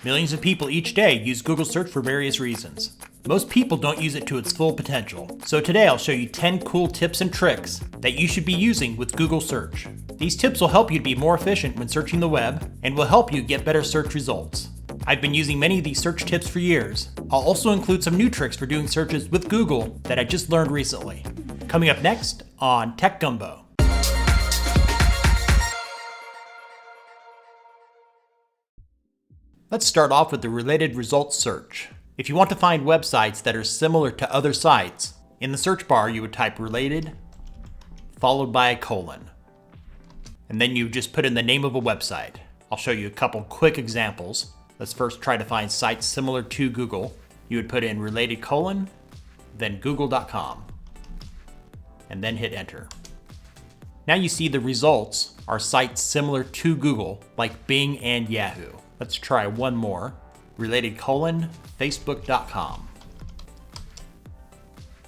Millions of people each day use Google Search for various reasons. Most people don't use it to its full potential, so today I'll show you 10 cool tips and tricks that you should be using with Google Search. These tips will help you to be more efficient when searching the web and will help you get better search results. I've been using many of these search tips for years. I'll also include some new tricks for doing searches with Google that I just learned recently. Coming up next on Tech Gumbo. Let's start off with the related results search. If you want to find websites that are similar to other sites, in the search bar you would type related, followed by a colon. And then you just put in the name of a website. I'll show you a couple quick examples. Let's first try to find sites similar to Google. You would put in related colon, then google.com, and then hit enter. Now you see the results are sites similar to Google, like Bing and Yahoo. Let's try one more, related colon, facebook.com.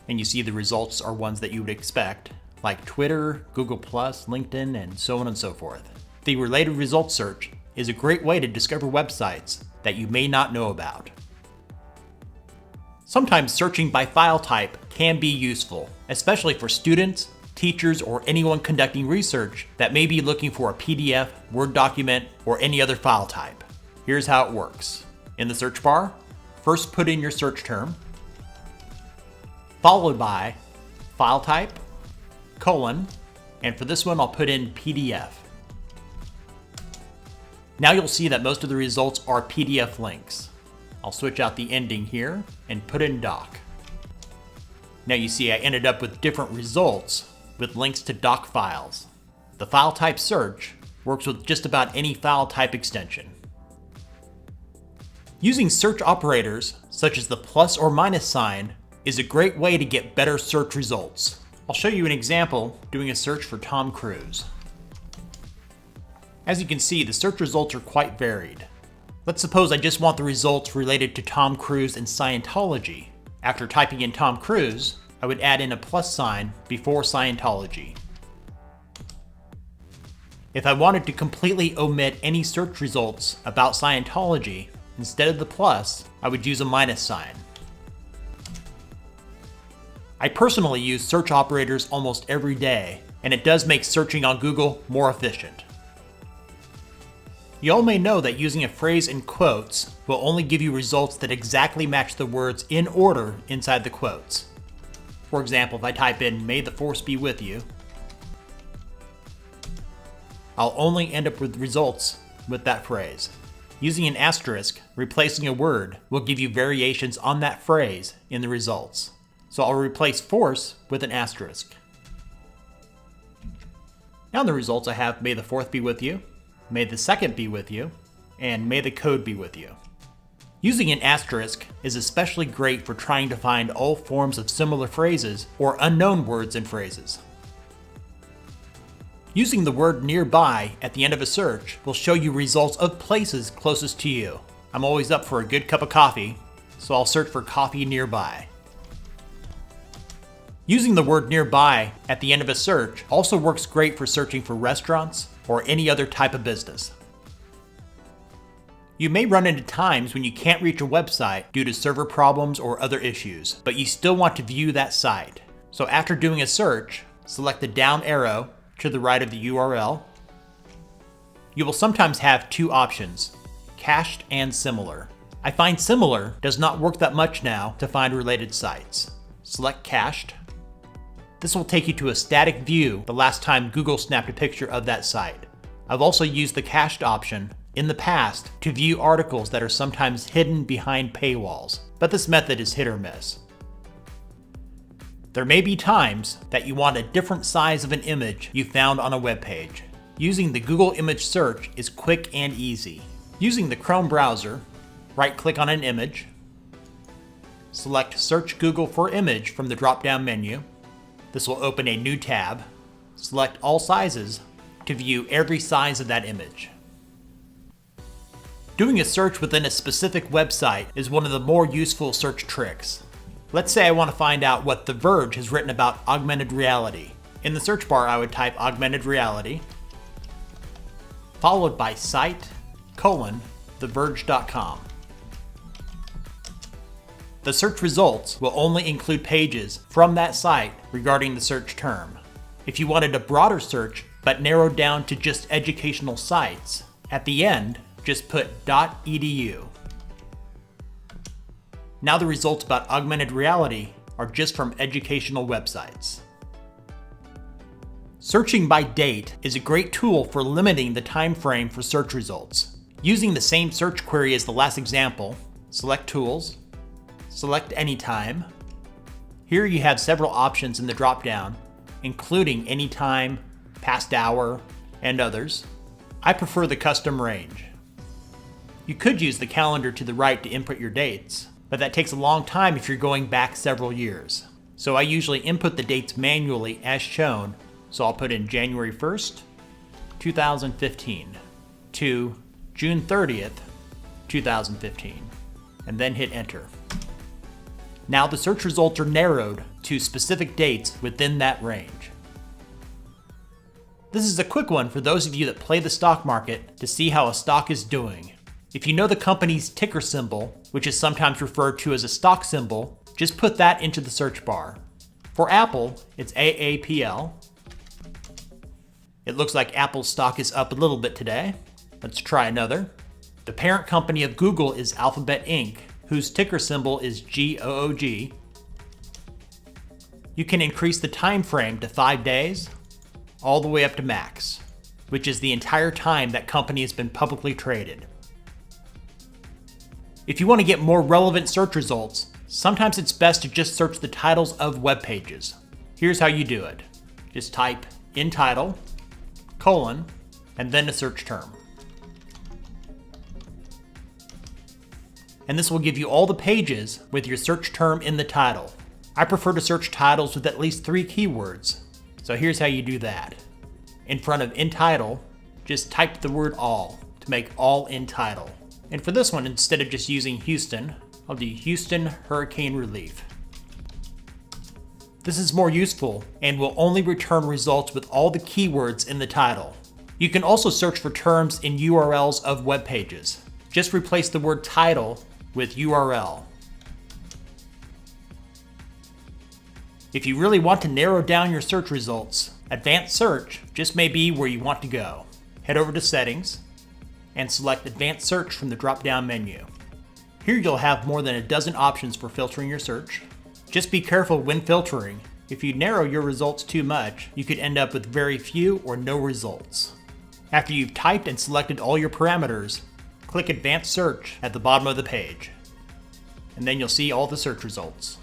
And you see the results are ones that you would expect, like Twitter, Google+, LinkedIn, and so on and so forth. The related results search is a great way to discover websites that you may not know about. Sometimes searching by file type can be useful, especially for students, teachers, or anyone conducting research that may be looking for a PDF, Word document, or any other file type. Here's how it works. In the search bar, first put in your search term, followed by file type, colon, and for this one I'll put in PDF. Now you'll see that most of the results are PDF links. I'll switch out the ending here and put in doc. Now you see I ended up with different results with links to doc files. The file type search works with just about any file type extension. Using search operators, such as the plus or minus sign, is a great way to get better search results. I'll show you an example doing a search for Tom Cruise. As you can see, the search results are quite varied. Let's suppose I just want the results related to Tom Cruise and Scientology. After typing in Tom Cruise, I would add in a plus sign before Scientology. If I wanted to completely omit any search results about Scientology, instead of the plus, I would use a minus sign. I personally use search operators almost every day, and it does make searching on Google more efficient. You all may know that using a phrase in quotes will only give you results that exactly match the words in order inside the quotes. For example, if I type in "May the Force be with you," I'll only end up with results with that phrase. Using an asterisk, replacing a word, will give you variations on that phrase in the results. So I'll replace force with an asterisk. Now in the results I have "May the 4th be with you," "May the 2nd be with you," and "May the code be with you." Using an asterisk is especially great for trying to find all forms of similar phrases or unknown words and phrases. Using the word nearby at the end of a search will show you results of places closest to you. I'm always up for a good cup of coffee, so I'll search for coffee nearby. Using the word nearby at the end of a search also works great for searching for restaurants or any other type of business. You may run into times when you can't reach a website due to server problems or other issues, but you still want to view that site. So after doing a search, select the down arrow to the right of the URL. You will sometimes have two options, cached and similar. I find similar does not work that much now to find related sites. Select cached. This will take you to a static view the last time Google snapped a picture of that site. I've also used the cached option in the past to view articles that are sometimes hidden behind paywalls, but this method is hit or miss. There may be times that you want a different size of an image you found on a web page. Using the Google image search is quick and easy. Using the Chrome browser, right-click on an image, select Search Google for Image from the drop-down menu. This will open a new tab. Select all sizes to view every size of that image. Doing a search within a specific website is one of the more useful search tricks. Let's say I want to find out what The Verge has written about augmented reality. In the search bar, I would type augmented reality, followed by site, TheVerge.com. The search results will only include pages from that site regarding the search term. If you wanted a broader search but narrowed down to just educational sites, at the end, just put .edu. Now the results about augmented reality are just from educational websites. Searching by date is a great tool for limiting the time frame for search results. Using the same search query as the last example, select Tools, select Anytime. Here you have several options in the drop-down, including Anytime, Past Hour, and others. I prefer the custom range. You could use the calendar to the right to input your dates, but that takes a long time if you're going back several years. So I usually input the dates manually as shown, so I'll put in January 1st, 2015 to June 30th, 2015, and then hit enter. Now the search results are narrowed to specific dates within that range. This is a quick one for those of you that play the stock market to see how a stock is doing. If you know the company's ticker symbol, which is sometimes referred to as a stock symbol, just put that into the search bar. For Apple, it's AAPL. It looks like Apple's stock is up a little bit today. Let's try another. The parent company of Google is Alphabet Inc., whose ticker symbol is GOOG. You can increase the time frame to 5 days, all the way up to max, which is the entire time that company has been publicly traded. If you want to get more relevant search results, sometimes it's best to just search the titles of web pages. Here's how you do it. Just type in title, colon, and then a search term. And this will give you all the pages with your search term in the title. I prefer to search titles with at least 3 keywords. So here's how you do that. In front of in title, just type the word all to make all in title. And for this one, instead of just using Houston, I'll do Houston Hurricane Relief. This is more useful and will only return results with all the keywords in the title. You can also search for terms in URLs of web pages. Just replace the word title with URL. If you really want to narrow down your search results, Advanced Search just may be where you want to go. Head over to Settings and select Advanced Search from the drop-down menu. Here you'll have more than a dozen options for filtering your search. Just be careful when filtering. If you narrow your results too much, you could end up with very few or no results. After you've typed and selected all your parameters, click Advanced Search at the bottom of the page, and then you'll see all the search results.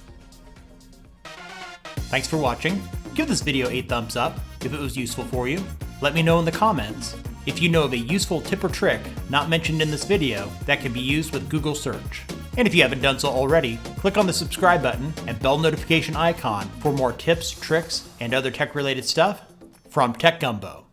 Thanks for watching. Give this video a thumbs up if it was useful for you. Let me know in the comments if you know of a useful tip or trick not mentioned in this video that can be used with Google Search. And if you haven't done so already, click on the subscribe button and bell notification icon for more tips, tricks, and other tech-related stuff from Tech Gumbo.